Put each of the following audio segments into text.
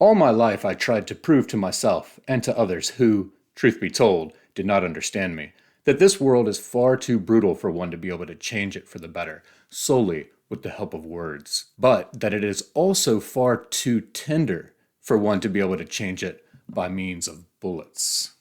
All my life I tried to prove to myself and to others who, truth be told, did not understand me, that this world is far too brutal for one to be able to change it for the better, solely with the help of words, but that it is also far too tender for one to be able to change it by means of bullets.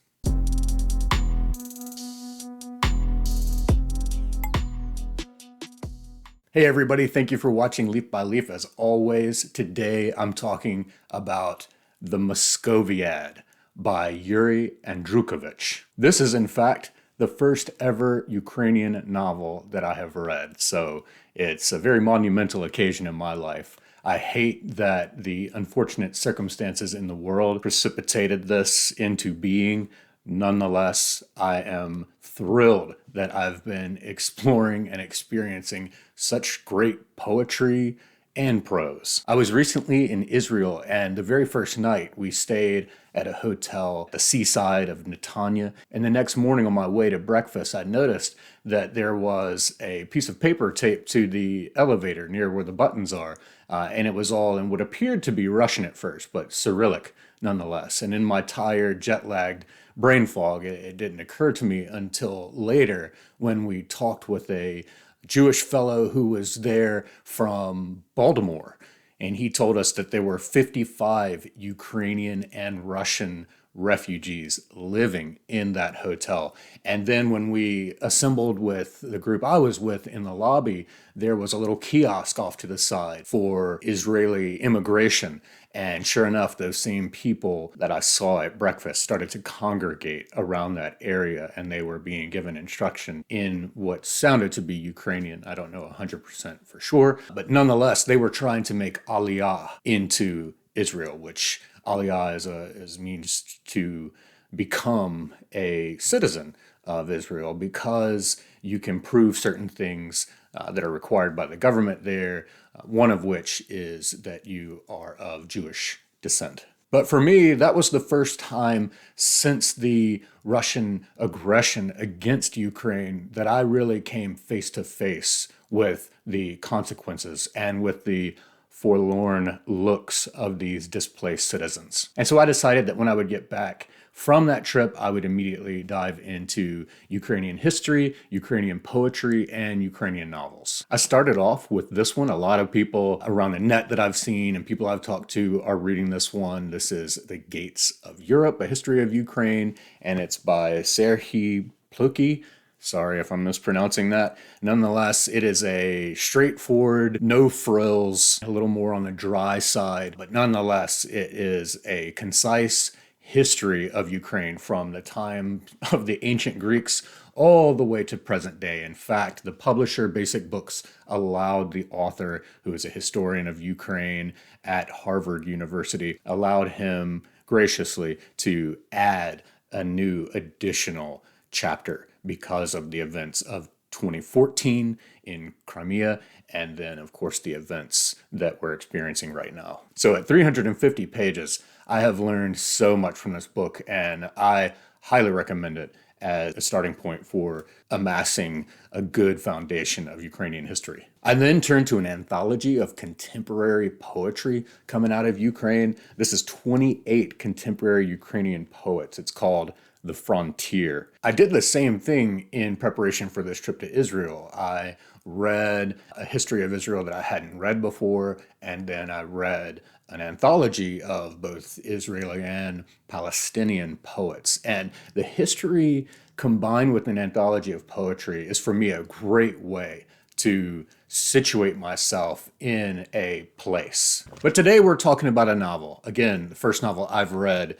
Hey everybody, thank you for watching Leaf by Leaf. As always, today I'm talking about the Moscoviad by Yuri Andrukhovych. This is in fact the first ever Ukrainian novel that I have read, so it's a very monumental occasion in my life. I hate that the unfortunate circumstances in the world precipitated this into being. Nonetheless, I am thrilled that I've been exploring and experiencing such great poetry and prose. I was recently in Israel, and the very first night we stayed at a hotel at the seaside of Netanya, and the next morning on my way to breakfast I noticed that there was a piece of paper taped to the elevator near where the buttons are, and it was all in what appeared to be Russian at first, but Cyrillic nonetheless. And in my tired, jet-lagged brain fog, it didn't occur to me until later when we talked with a Jewish fellow who was there from Baltimore, and he told us that there were 55 Ukrainian and Russian refugees living in that hotel. And then when we assembled with the group I was with in the lobby, there was a little kiosk off to the side for Israeli immigration. And sure enough, those same people that I saw at breakfast started to congregate around that area, and they were being given instruction in what sounded to be Ukrainian. I don't know 100% for sure, but nonetheless, they were trying to make aliyah into Israel, which aliyah means to become a citizen of Israel, because you can prove certain things that are required by the government there, one of which is that you are of Jewish descent. But for me, that was the first time since the Russian aggression against Ukraine that I really came face to face with the consequences and with the forlorn looks of these displaced citizens. And so I decided that when I would get back from that trip, I would immediately dive into Ukrainian history, Ukrainian poetry, and Ukrainian novels. I started off with this one. A lot of people around the net that I've seen and people I've talked to are reading this one. This is The Gates of Europe, A History of Ukraine, and it's by Serhii Plokhy. Sorry if I'm mispronouncing that. Nonetheless, it is a straightforward, no frills, a little more on the dry side, but nonetheless, it is a concise history of Ukraine from the time of the ancient Greeks all the way to present day. In fact, the publisher, Basic Books, allowed the author, who is a historian of Ukraine at Harvard University, allowed him graciously to add a new additional chapter because of the events of 2014 in Crimea, and then, of course, the events that we're experiencing right now. So at 350 pages, I have learned so much from this book, and I highly recommend it as a starting point for amassing a good foundation of Ukrainian history. I then turned to an anthology of contemporary poetry coming out of Ukraine. This is 28 contemporary Ukrainian poets. It's called The Frontier. I did the same thing in preparation for this trip to Israel. I read a history of Israel that I hadn't read before, and then I read an anthology of both Israeli and Palestinian poets. And the history combined with an anthology of poetry is, for me, a great way to situate myself in a place. But today we're talking about a novel. Again, the first novel I've read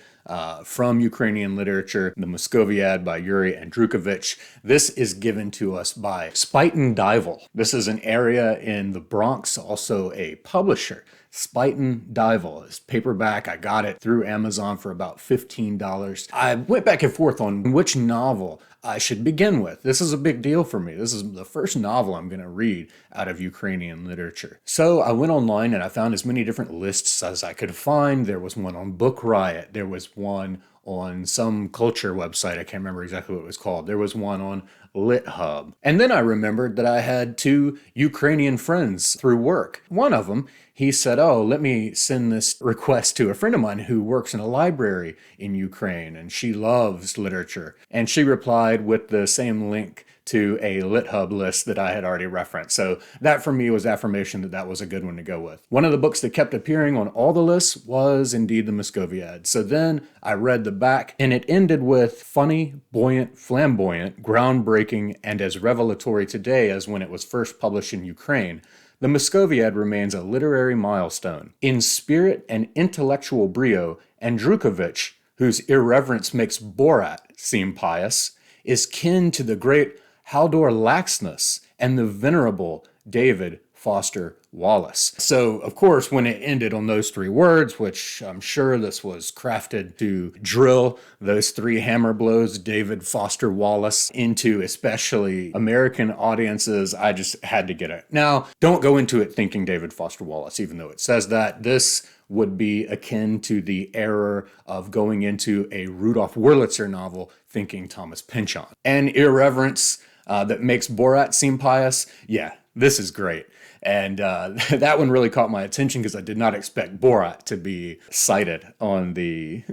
from Ukrainian literature, The Moscoviad by Yuri Andrukhovych. This is given to us by Spuyten Duyvil. This is an area in the Bronx, also a publisher. Spuyten Duyvil is paperback. I got it through Amazon for about $15. I went back and forth on which novel I should begin with. This is a big deal for me. This is the first novel I'm going to read out of Ukrainian literature. So I went online and I found as many different lists as I could find. There was one on Book Riot. There was one on some culture website. I can't remember exactly what it was called. There was one on LitHub. And then I remembered that I had 2 Ukrainian friends through work. One of them, he said, oh, let me send this request to a friend of mine who works in a library in Ukraine, and she loves literature. And she replied with the same link to a LitHub list that I had already referenced. So that for me was affirmation that that was a good one to go with. One of the books that kept appearing on all the lists was indeed the Moscoviad. So then I read the back, and it ended with funny, buoyant, flamboyant, groundbreaking, and as revelatory today as when it was first published in Ukraine. The Moscoviad remains a literary milestone. In spirit and intellectual brio, Andrukhovych, whose irreverence makes Borat seem pious, is kin to the great Haldor Laxness and the venerable David Foster Wallace. So, of course, when it ended on those 3 words, which I'm sure this was crafted to drill those 3 hammer blows, David Foster Wallace, into especially American audiences, I just had to get it. Now, don't go into it thinking David Foster Wallace, even though it says that. This would be akin to the error of going into a Rudolf Wurlitzer novel thinking Thomas Pynchon. And irreverence that makes Borat seem pious, yeah, this is great. And that one really caught my attention because I did not expect Borat to be cited on the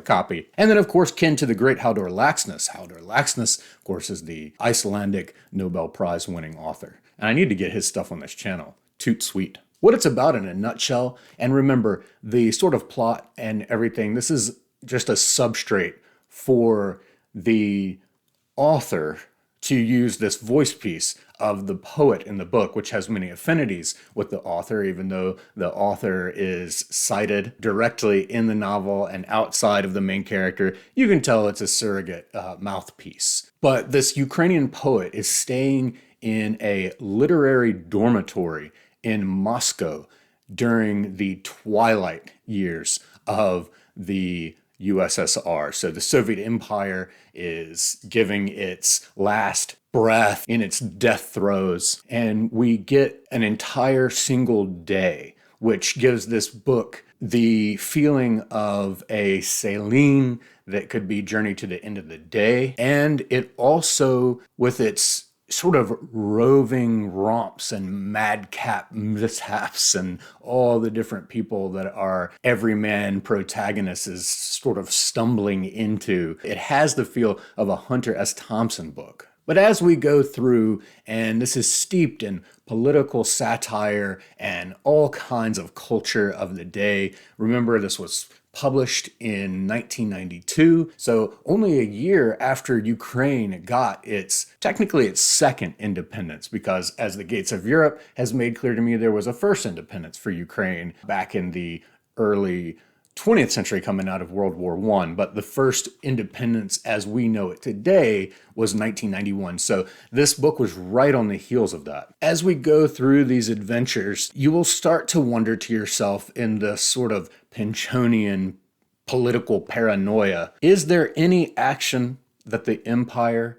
copy. And then, of course, kin to the great Haldor Laxness. Haldor Laxness, of course, is the Icelandic Nobel Prize winning author. And I need to get his stuff on this channel. Toot sweet. What it's about in a nutshell, and remember, the sort of plot and everything, this is just a substrate for the author to use this voice piece of the poet in the book, which has many affinities with the author, even though the author is cited directly in the novel and outside of the main character. You can tell it's a surrogate mouthpiece. But this Ukrainian poet is staying in a literary dormitory in Moscow during the twilight years of the USSR. So the Soviet Empire is giving its last breath in its death throes, and we get an entire single day, which gives this book the feeling of a sailing that could be Journey to the End of the Day, and it also, with its sort of roving romps and madcap mishaps and all the different people that are everyman protagonists is sort of stumbling into. It has the feel of a Hunter S. Thompson book. But as we go through, and this is steeped in political satire and all kinds of culture of the day. Remember, this was published in 1992, so only a year after Ukraine got technically its second independence, because as the Gates of Europe has made clear to me, there was a first independence for Ukraine back in the early 20th century coming out of World War I, but the first independence as we know it today was 1991. So this book was right on the heels of that. As we go through these adventures, you will start to wonder to yourself in the sort of Pynchonian political paranoia, is there any action that the empire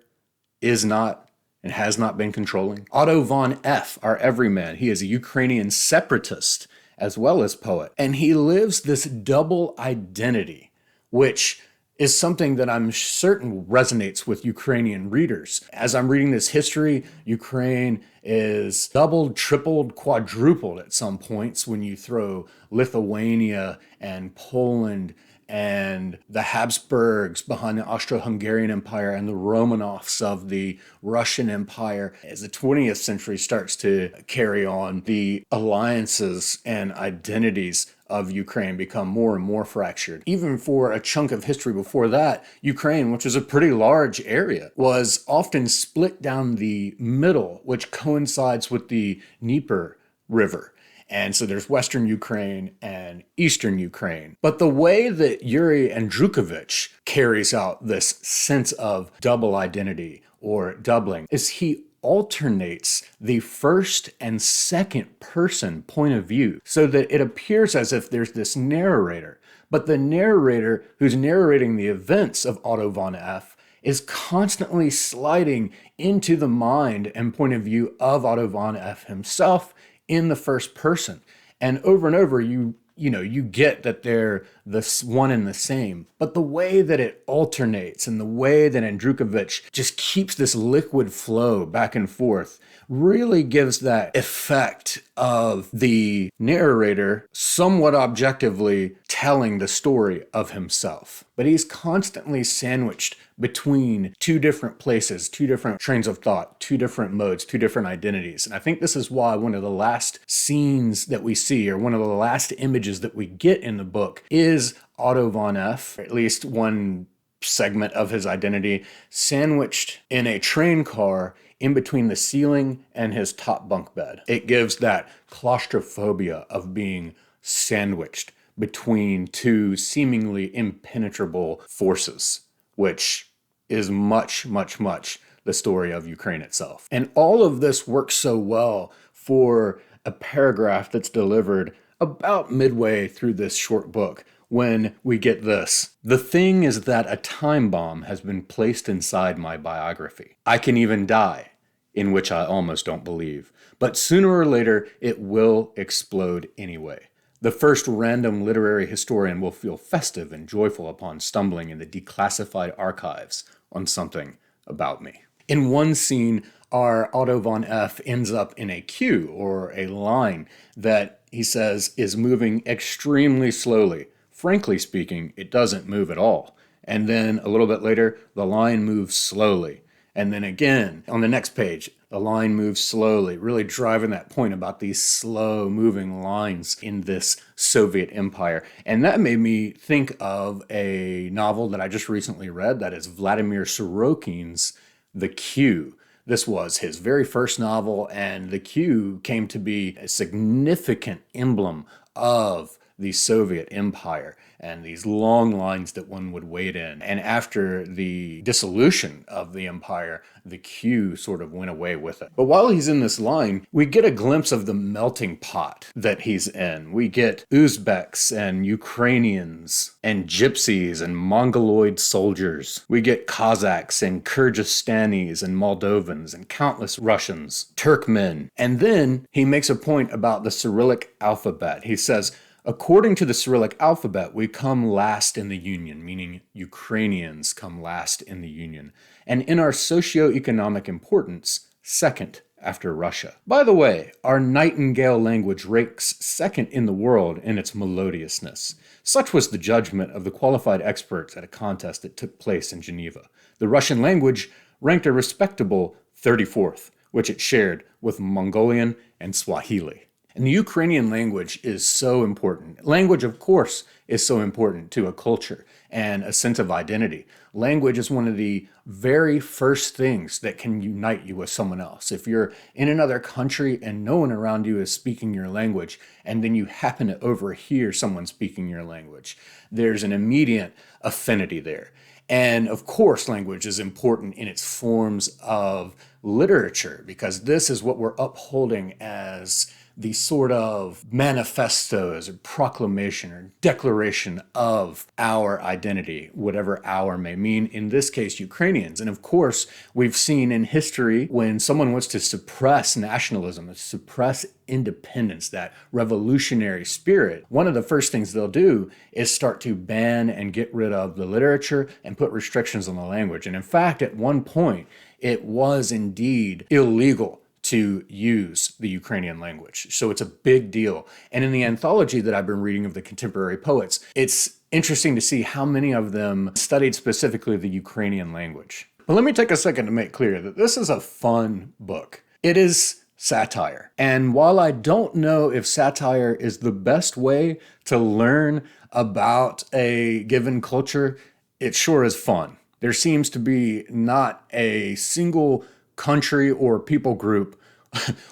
is not and has not been controlling? Otto von F., our everyman, he is a Ukrainian separatist as well as poet. And he lives this double identity, which is something that I'm certain resonates with Ukrainian readers. As I'm reading this history, Ukraine is doubled, tripled, quadrupled at some points when you throw Lithuania and Poland and the Habsburgs behind the Austro-Hungarian Empire and the Romanovs of the Russian Empire. As the 20th century starts to carry on, the alliances and identities of Ukraine become more and more fractured. Even for a chunk of history before that, Ukraine, which is a pretty large area, was often split down the middle, which coincides with the Dnieper River. And so there's Western Ukraine and Eastern Ukraine. But the way that Yuri Andrukhovych carries out this sense of double identity or doubling is he alternates the first and second person point of view so that it appears as if there's this narrator. But the narrator who's narrating the events of Otto von F is constantly sliding into the mind and point of view of Otto von F himself in the first person. And over you you get that they're the one and the same, but the way that it alternates and the way that Andrukhovych just keeps this liquid flow back and forth really gives that effect of the narrator somewhat objectively telling the story of himself. But he's constantly sandwiched between two different places, two different trains of thought, two different modes, two different identities. And I think this is why one of the last scenes that we see, or one of the last images that we get in the book, is Otto von F, or at least one segment of his identity, sandwiched in a train car in between the ceiling and his top bunk bed. It gives that claustrophobia of being sandwiched between two seemingly impenetrable forces, which is much, much, much the story of Ukraine itself. And all of this works so well for a paragraph that's delivered about midway through this short book, when we get this. The thing is that a time bomb has been placed inside my biography. I can even die, in which I almost don't believe. But sooner or later, it will explode anyway. The first random literary historian will feel festive and joyful upon stumbling in the declassified archives on something about me. In one scene, our Otto von F ends up in a queue, or a line, that he says is moving extremely slowly. Frankly speaking, it doesn't move at all. And then a little bit later, the line moves slowly. And then again, on the next page, the line moves slowly, really driving that point about these slow moving lines in this Soviet empire. And that made me think of a novel that I just recently read, that is Vladimir Sorokin's The Queue. This was his very first novel, and The Queue came to be a significant emblem of the Soviet Empire and these long lines that one would wait in. And after the dissolution of the empire, the queue sort of went away with it. But while he's in this line, we get a glimpse of the melting pot that he's in. We get Uzbeks and Ukrainians and gypsies and Mongoloid soldiers. We get Cossacks and Kyrgyzstanis and Moldovans and countless Russians, Turkmen. And then he makes a point about the Cyrillic alphabet. He says, according to the Cyrillic alphabet, we come last in the Union, meaning Ukrainians come last in the Union. And in our socioeconomic importance, second after Russia. By the way, our Nightingale language ranks second in the world in its melodiousness. Such was the judgment of the qualified experts at a contest that took place in Geneva. The Russian language ranked a respectable 34th, which it shared with Mongolian and Swahili. And the Ukrainian language is so important. Language, of course, is so important to a culture and a sense of identity. Language is one of the very first things that can unite you with someone else. If you're in another country and no one around you is speaking your language, and then you happen to overhear someone speaking your language, there's an immediate affinity there. And of course, language is important in its forms of literature, because this is what we're upholding as the sort of manifestos or proclamation or declaration of our identity, whatever our may mean, in this case, Ukrainians. And of course, we've seen in history when someone wants to suppress nationalism, suppress independence, that revolutionary spirit, one of the first things they'll do is start to ban and get rid of the literature and put restrictions on the language. And in fact, at one point, it was indeed illegal to use the Ukrainian language. So it's a big deal. And in the anthology that I've been reading of the contemporary poets, it's interesting to see how many of them studied specifically the Ukrainian language. But let me take a second to make clear that this is a fun book. It is satire. And while I don't know if satire is the best way to learn about a given culture, it sure is fun. There seems to be not a single country or people group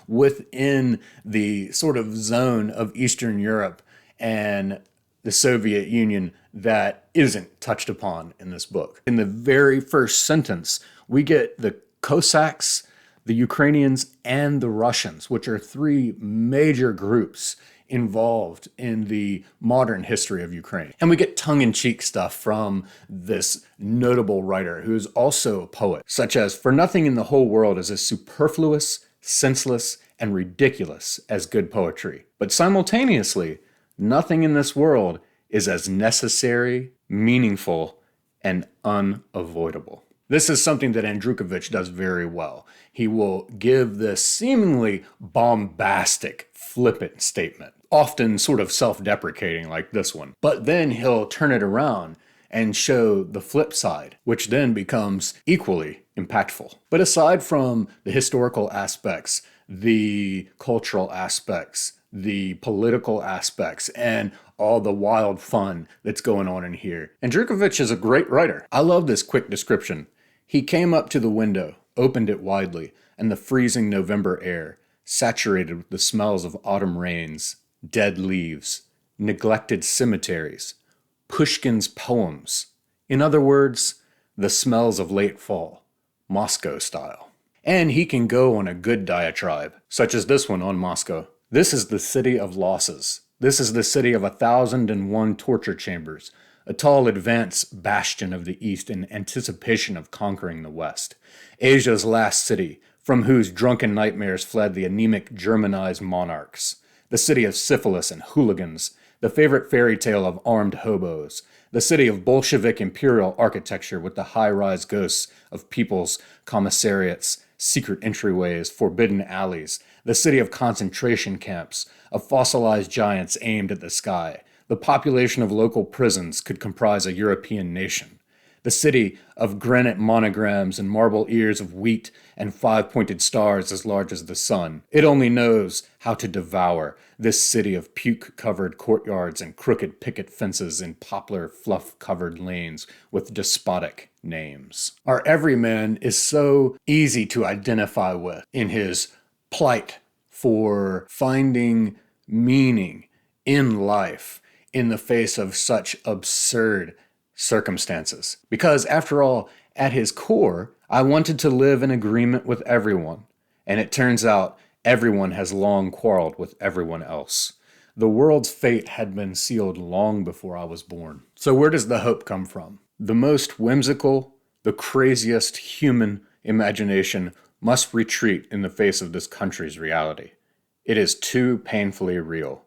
within the sort of zone of Eastern Europe and the Soviet Union that isn't touched upon in this book. In the very first sentence, we get the Cossacks, the Ukrainians, and the Russians, which are three major groups involved in the modern history of Ukraine. And we get tongue-in-cheek stuff from this notable writer who's also a poet, such as, "For nothing in the whole world is as superfluous, senseless, and ridiculous as good poetry. But simultaneously, Nothing in this world is as necessary, meaningful, and unavoidable. This is something that Andrukhovych does very well. He will give this seemingly bombastic, flippant statement, often sort of self-deprecating like this one. But then he'll turn it around and show the flip side, which then becomes equally impactful. But aside from the historical aspects, the cultural aspects, the political aspects, and all the wild fun that's going on in here, Andrukhovych is a great writer. I love this quick description. He came up to the window, opened it widely, and the freezing November air, saturated with the smells of autumn rains, dead leaves, neglected cemeteries, Pushkin's poems. In other words, the smells of late fall, Moscow style. And he can go on a good diatribe, such as this one on Moscow. This is the city of losses. This is the city of 1,001 torture chambers, a tall advanced bastion of the East in anticipation of conquering the West. Asia's last city, from whose drunken nightmares fled the anemic Germanized monarchs. The city of syphilis and hooligans, the favorite fairy tale of armed hobos. The city of Bolshevik imperial architecture with the high-rise ghosts of people's commissariats, secret entryways, forbidden alleys. The city of concentration camps, of fossilized giants aimed at the sky. The population of local prisons could comprise a European nation. The city of granite monograms and marble ears of wheat and five-pointed stars as large as the sun. It only knows how to devour, this city of puke-covered courtyards and crooked picket fences in poplar fluff-covered lanes with despotic names. Our everyman is so easy to identify with in his plight for finding meaning in life in the face of such absurd circumstances. Because after all, at his core, I wanted to live in agreement with everyone. And it turns out everyone has long quarreled with everyone else. The world's fate had been sealed long before I was born. So where does the hope come from? The most whimsical, the craziest human imagination must retreat in the face of this country's reality. It is too painfully real,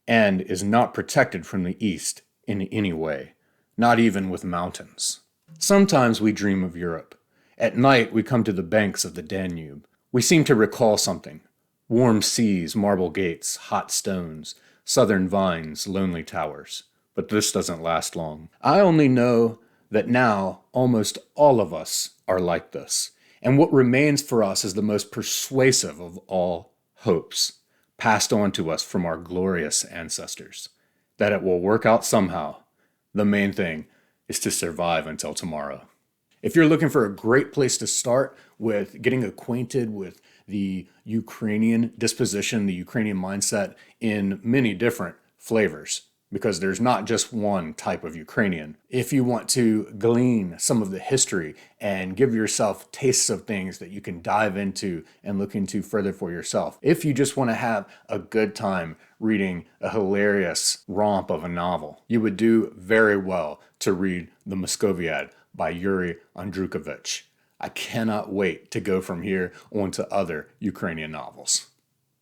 and is not protected from the East in any way. Not even with mountains. Sometimes we dream of Europe. At night, we come to the banks of the Danube. We seem to recall something. Warm seas, marble gates, hot stones, southern vines, lonely towers. But this doesn't last long. I only know that now almost all of us are like this. And what remains for us is the most persuasive of all hopes, passed on to us from our glorious ancestors. That it will work out somehow. The main thing is to survive until tomorrow. If you're looking for a great place to start with getting acquainted with the Ukrainian disposition, the Ukrainian mindset in many different flavors, because there's not just one type of Ukrainian. If you want to glean some of the history and give yourself tastes of things that you can dive into and look into further for yourself. If you just want to have a good time reading a hilarious romp of a novel, you would do very well to read The Moscoviad by Yuri Andrukhovych. I cannot wait to go from here on to other Ukrainian novels.